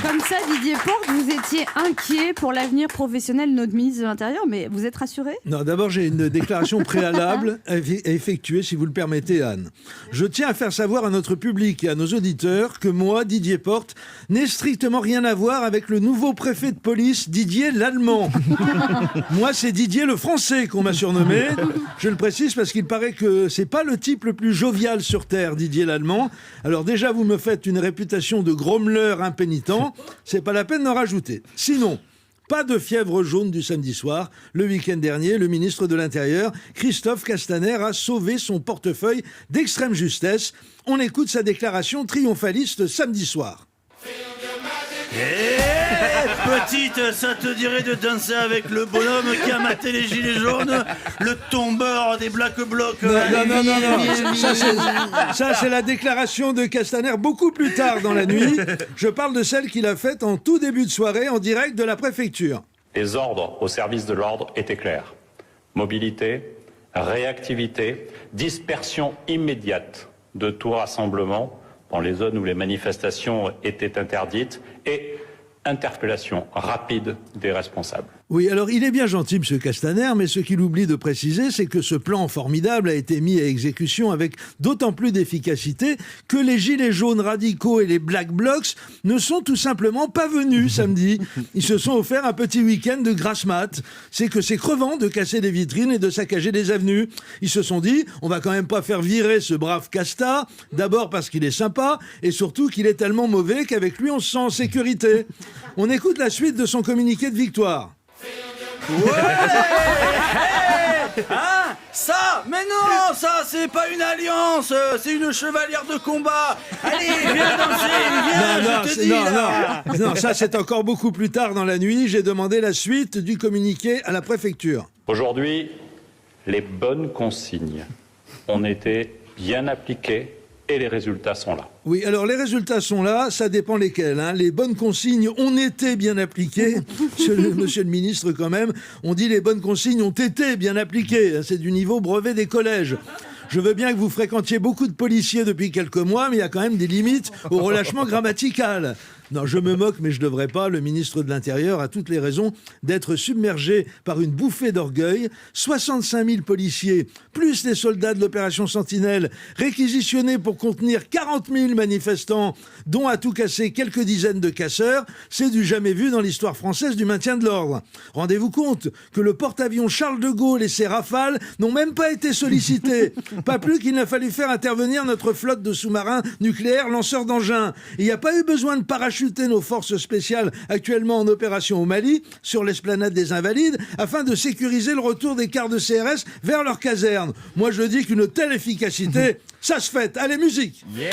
Comme ça, Didier Porte, vous étiez inquiet pour l'avenir professionnel de notre ministre de l'Intérieur, mais vous êtes rassuré ? Non, d'abord, j'ai une déclaration préalable à effectuer, si vous le permettez, Anne. Je tiens à faire savoir à notre public et à nos auditeurs que moi, Didier Porte, n'ai strictement rien à voir avec le nouveau préfet de police, Didier l'Allemand. Moi, c'est Didier le Français qu'on m'a surnommé. Je le précise parce qu'il paraît que c'est pas le type le plus jovial sur Terre, Didier l'Allemand. Alors déjà, vous me faites une réputation de grommeleur impénitent. C'est pas la peine d'en rajouter. Sinon, pas de fièvre jaune du samedi soir. Le week-end dernier, le ministre de l'Intérieur, Christophe Castaner, a sauvé son portefeuille d'extrême justesse. On écoute sa déclaration triomphaliste samedi soir. Petite, ça te dirait de danser avec le bonhomme qui a maté les gilets jaunes, le tombeur des Black Blocs. Non. Ça, c'est la déclaration de Castaner beaucoup plus tard dans la nuit. Je parle de celle qu'il a faite en tout début de soirée en direct de la préfecture. Les ordres au service de l'ordre étaient clairs. Mobilité, réactivité, dispersion immédiate de tout rassemblement dans les zones où les manifestations étaient interdites et interpellation rapide des responsables. Oui, alors il est bien gentil, M. Castaner, mais ce qu'il oublie de préciser, c'est que ce plan formidable a été mis à exécution avec d'autant plus d'efficacité que les gilets jaunes radicaux et les Black Blocs ne sont tout simplement pas venus samedi. Ils se sont offerts un petit week-end de grasse mat. C'est que c'est crevant de casser des vitrines et de saccager des avenues. Ils se sont dit, on va quand même pas faire virer ce brave Casta, d'abord parce qu'il est sympa, et surtout qu'il est tellement mauvais qu'avec lui on se sent en sécurité. On écoute la suite de son communiqué de victoire. Ouais hey hein ça mais non, ça c'est pas une alliance, c'est une chevalière de combat. Allez, viens danser, viens, Non, ça c'est encore beaucoup plus tard dans la nuit. J'ai demandé la suite du communiqué à la préfecture. Aujourd'hui, les bonnes consignes ont été bien appliquées et les résultats sont là. Oui, alors les résultats sont là, ça dépend lesquels. Les bonnes consignes ont été bien appliquées. Monsieur le ministre, quand même, on dit les bonnes consignes ont été bien appliquées. C'est du niveau brevet des collèges. Je veux bien que vous fréquentiez beaucoup de policiers depuis quelques mois, mais il y a quand même des limites au relâchement grammatical. Non, je me moque, mais je devrais pas. Le ministre de l'Intérieur a toutes les raisons d'être submergé par une bouffée d'orgueil. 65 000 policiers, plus les soldats de l'opération Sentinelle, réquisitionnés pour contenir 40 000 manifestants, dont à tout casser quelques dizaines de casseurs, c'est du jamais vu dans l'histoire française du maintien de l'ordre. Rendez-vous compte que le porte-avions Charles de Gaulle et ses Rafales n'ont même pas été sollicités. Pas plus qu'il n'a fallu faire intervenir notre flotte de sous-marins nucléaires lanceurs d'engins. Il n'y a pas eu besoin de parachuter nos forces spéciales actuellement en opération au Mali, sur l'esplanade des Invalides, afin de sécuriser le retour des cars de CRS vers leur caserne. Moi je dis qu'une telle efficacité, ça se fête. Allez, musique! Yeah.